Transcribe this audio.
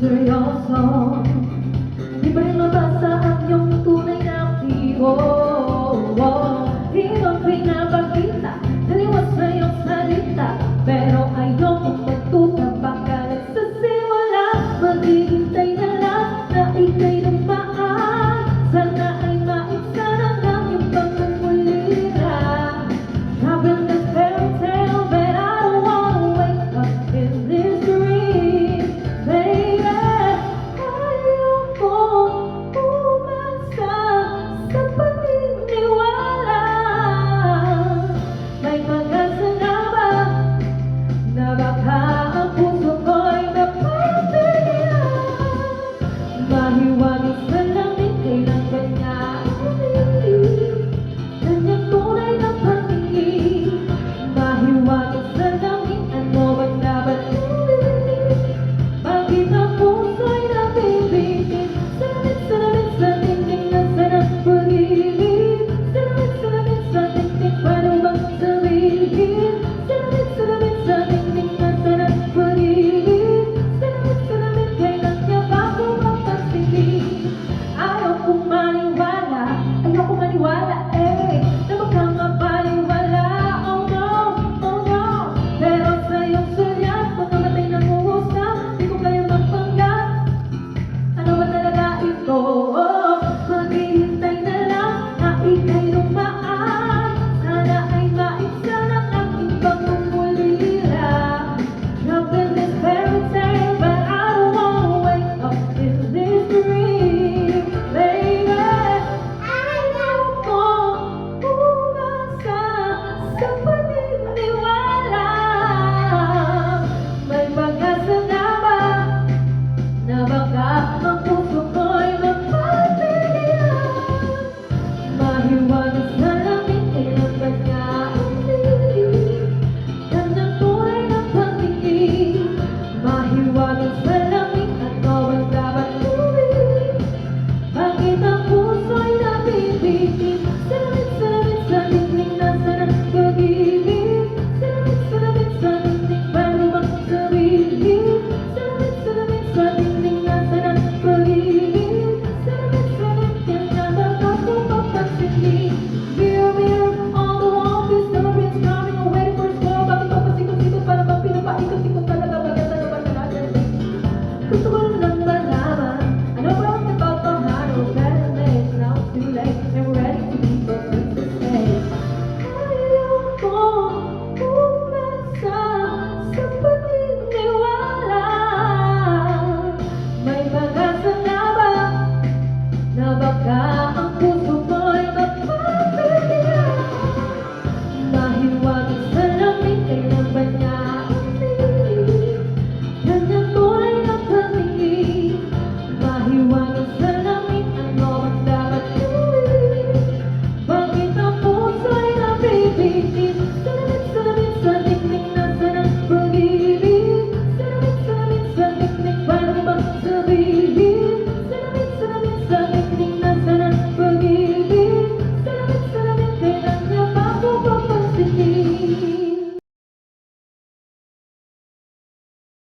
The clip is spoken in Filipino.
seryoso. Di ba rin mabasa ang iyong tunay na aktibo? Di ba pinapakita, daliwas sa iyong salita, pero ayokong magtuta, baka nagsasimula. Maghihintay na lang na ika'y dumaan. Sana ay maiksa na lang yung pagmumulira. Travel this fairy tale, but I don't wanna wake up in this dream, baby. Ayokong umasa sa paniniwala. May pag-asa na ba na baka ang puso ko'y napatigyan? Mahiwaga sa langit, kailang ganyan kanyang tunay na pagtingin. Mahiwaga sa langit, ano bang dapat gawin? Bakit ang puso'y nabibitin? Salamin sa tingting na sarap pag-ibig. Salamin sa tingting, paano bang sabihin? Salamin sa tingting na sarap pag-ibig. Salamin, kailan niya ba ako mapasigil? Ayokong maniwala, na baka mapaniwala. Oh no, pero sa iyong sulyap, mga matay nangungusap, di ko kaya magpanggap. Ano ba talaga ito? Maghihintay na lang na ika'y dumaan. Sana ay maiksa ng aking pagmumulira. Travel this fairy tale, but I don't wanna wake up in this dream, baby. Ayokong umasa sa paniniwala. May pag-asa na ba na baka ang puso ko'y mapatigyan? Mahiwaga sa langit, kailan ba niya ulit? Kanyang tunay na pagtingin. Mahiwaga sa langit, ano ang dapat gawin? Bakit ang puso'y nabibitin? Salamin sa tingting na sarap pag-ibig. Salamin sa tingting, paano bang sabihin? Salamin sa tingting na sarap pag-ibig. Salamin, kaya baka ko mapasigil. Mirror on the wall, this celebrate's coming, I'm waiting for his call. Bakit pa pasikot-sikot, para bang pinapaikot-ikot talaga? Maganda na ba talaga? Gusto ko